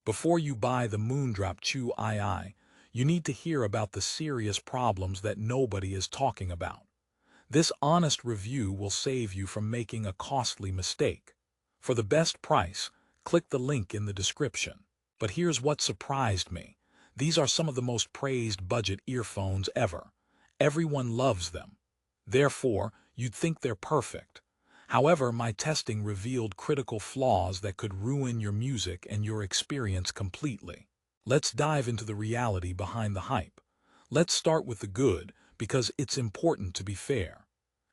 Before you buy the Moondrop Chu II, you need to hear about the serious problems that nobody is talking about. This honest review will save you from making a costly mistake. For the best price, click the link in the description. But here's what surprised me. These are some of the most praised budget earphones ever. Everyone loves them. Therefore, you'd think they're perfect. However, my testing revealed critical flaws that could ruin your music and your experience completely. Let's dive into the reality behind the hype. Let's start with the good, because it's important to be fair.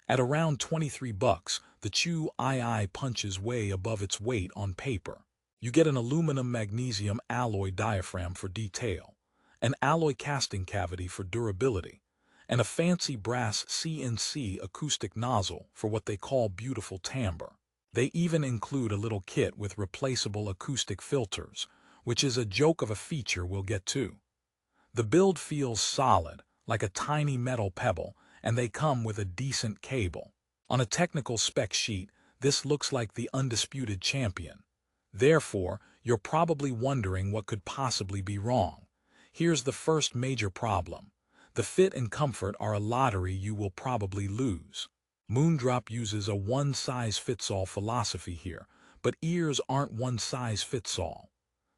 At around $23, the Chu II punches way above its weight on paper. You get an aluminum magnesium alloy diaphragm for detail, an alloy casting cavity for durability, and a fancy brass CNC acoustic nozzle for what they call beautiful timbre. They even include a little kit with replaceable acoustic filters, which is a joke of a feature we'll get to. The build feels solid, like a tiny metal pebble, and they come with a decent cable. On a technical spec sheet, this looks like the undisputed champion. Therefore, you're probably wondering what could possibly be wrong. Here's the first major problem. The fit and comfort are a lottery you will probably lose. Moondrop uses a one-size-fits-all philosophy here, but ears aren't one-size-fits-all.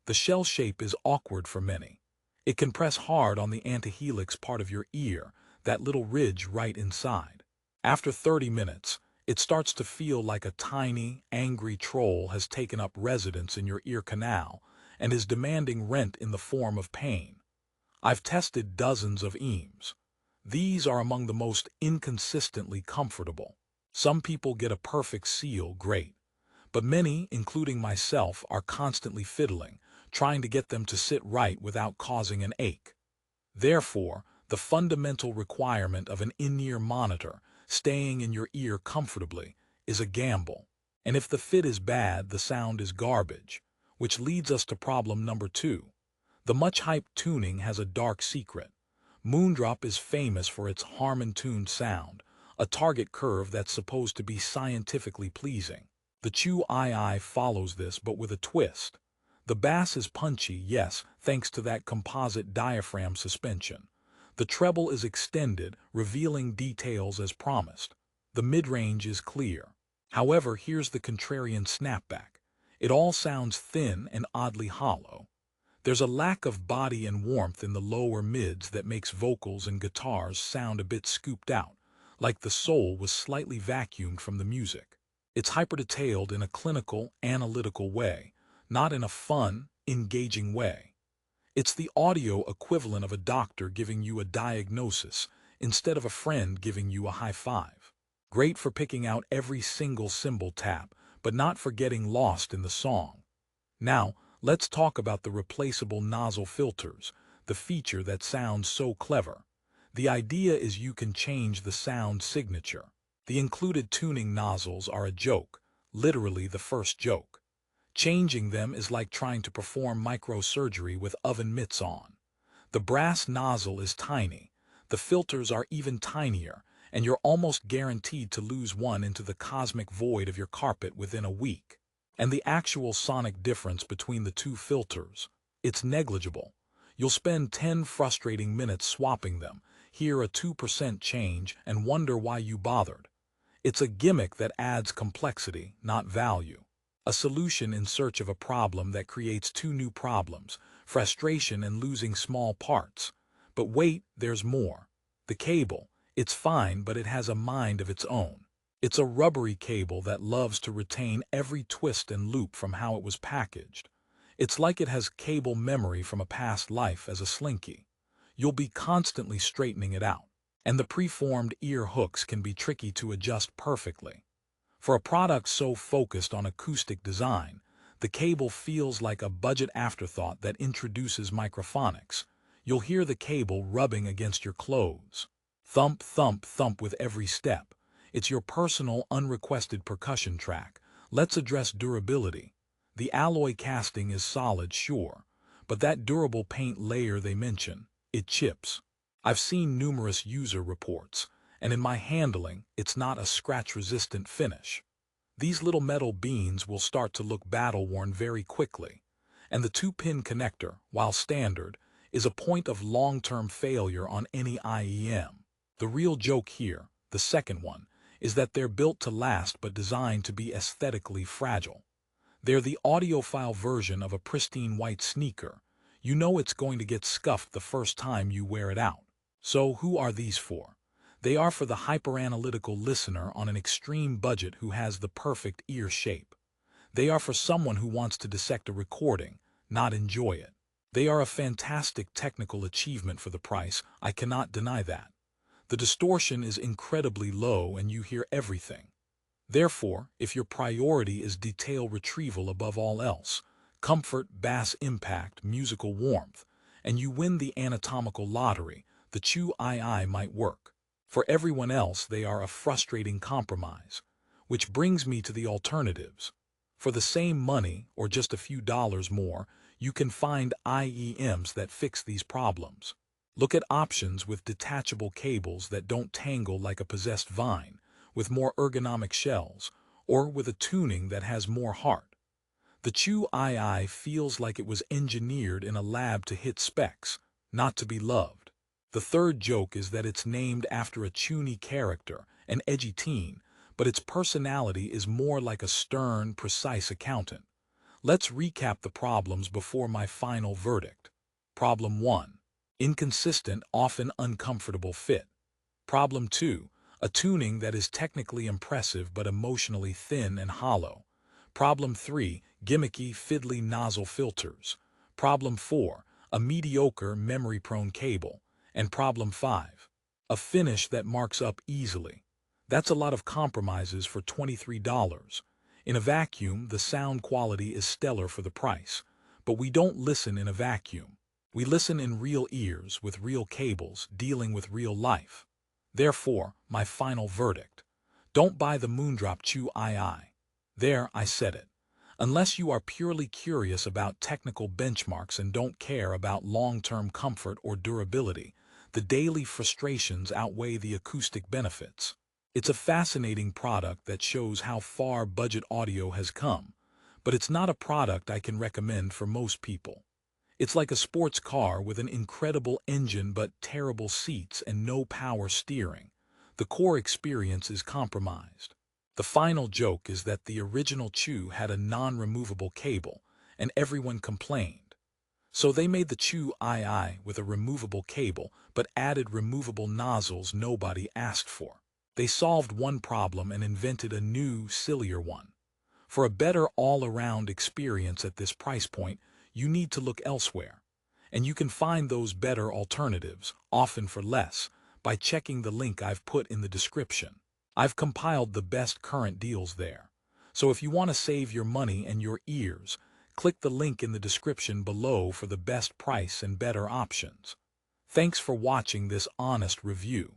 The shell shape is awkward for many. It can press hard on the antihelix part of your ear, that little ridge right inside. After 30 minutes, it starts to feel like a tiny, angry troll has taken up residence in your ear canal and is demanding rent in the form of pain. I've tested dozens of IEMs. These are among the most inconsistently comfortable. Some people get a perfect seal, great. But many, including myself, are constantly fiddling, trying to get them to sit right without causing an ache. Therefore, the fundamental requirement of an in-ear monitor, staying in your ear comfortably, is a gamble. And if the fit is bad, the sound is garbage. Which leads us to problem number 2. The much-hyped tuning has a dark secret. Moondrop is famous for its Harman-tuned sound, a target curve that's supposed to be scientifically pleasing. The Chu II follows this, but with a twist. The bass is punchy, yes, thanks to that composite diaphragm suspension. The treble is extended, revealing details as promised. The mid-range is clear. However, here's the contrarian snapback. It all sounds thin and oddly hollow. There's a lack of body and warmth in the lower mids that makes vocals and guitars sound a bit scooped out, like the soul was slightly vacuumed from the music. It's hyper-detailed in a clinical, analytical way, not in a fun, engaging way. It's the audio equivalent of a doctor giving you a diagnosis instead of a friend giving you a high five. Great for picking out every single cymbal tap, but not for getting lost in the song. Now, let's talk about the replaceable nozzle filters, the feature that sounds so clever. The idea is you can change the sound signature. The included tuning nozzles are a joke, literally the first joke. Changing them is like trying to perform microsurgery with oven mitts on. The brass nozzle is tiny, the filters are even tinier, and you're almost guaranteed to lose one into the cosmic void of your carpet within a week. And the actual sonic difference between the two filters, it's negligible. You'll spend 10 frustrating minutes swapping them, hear a 2% change, and wonder why you bothered. It's a gimmick that adds complexity, not value. A solution in search of a problem that creates two new problems, frustration and losing small parts. But wait, there's more. The cable, it's fine, but it has a mind of its own. It's a rubbery cable that loves to retain every twist and loop from how it was packaged. It's like it has cable memory from a past life as a slinky. You'll be constantly straightening it out. And the preformed ear hooks can be tricky to adjust perfectly. For a product so focused on acoustic design, the cable feels like a budget afterthought that introduces microphonics. You'll hear the cable rubbing against your clothes. Thump, thump, thump with every step. It's your personal, unrequested percussion track. Let's address durability. The alloy casting is solid, sure, but that durable paint layer they mention, it chips. I've seen numerous user reports, and in my handling, it's not a scratch-resistant finish. These little metal beans will start to look battle-worn very quickly, And the 2-pin connector, while standard, is a point of long-term failure on any IEM. The real joke here, the second one, is that they're built to last but designed to be aesthetically fragile. They're the audiophile version of a pristine white sneaker. You know it's going to get scuffed the first time you wear it out. So who are these for? They are for the hyperanalytical listener on an extreme budget who has the perfect ear shape. They are for someone who wants to dissect a recording, not enjoy it. They are a fantastic technical achievement for the price, I cannot deny that. The distortion is incredibly low and you hear everything. Therefore, if your priority is detail retrieval above all else, comfort, bass impact, musical warmth, and you win the anatomical lottery, the Chu II might work. For everyone else, they are a frustrating compromise. Which brings me to the alternatives. For the same money, or just a few dollars more, you can find IEMs that fix these problems. Look at options with detachable cables that don't tangle like a possessed vine, with more ergonomic shells, or with a tuning that has more heart. The Chu II feels like it was engineered in a lab to hit specs, not to be loved. The third joke is that it's named after a chuny character, an edgy teen, but its personality is more like a stern, precise accountant. Let's recap the problems before my final verdict. Problem 1. Inconsistent, often uncomfortable fit. Problem 2. A tuning that is technically impressive but emotionally thin and hollow. Problem 3. Gimmicky, fiddly nozzle filters. Problem 4. A mediocre, memory-prone cable. And problem 5. A finish that marks up easily. That's a lot of compromises for $23. In a vacuum, the sound quality is stellar for the price. But we don't listen in a vacuum. We listen in real ears, with real cables, dealing with real life. Therefore, my final verdict. Don't buy the Moondrop Chu II. There, I said it. Unless you are purely curious about technical benchmarks and don't care about long-term comfort or durability, the daily frustrations outweigh the acoustic benefits. It's a fascinating product that shows how far budget audio has come, but it's not a product I can recommend for most people. It's like a sports car with an incredible engine but terrible seats and no power steering. The core experience is compromised. The final joke is that the original Chu had a non-removable cable, and everyone complained. So they made the Chu II with a removable cable, but added removable nozzles nobody asked for. They solved one problem and invented a new, sillier one. For a better all-around experience at this price point, you need to look elsewhere. And you can find those better alternatives, often for less, by checking the link I've put in the description. I've compiled the best current deals there. So if you want to save your money and your ears, click the link in the description below for the best price and better options. Thanks for watching this honest review.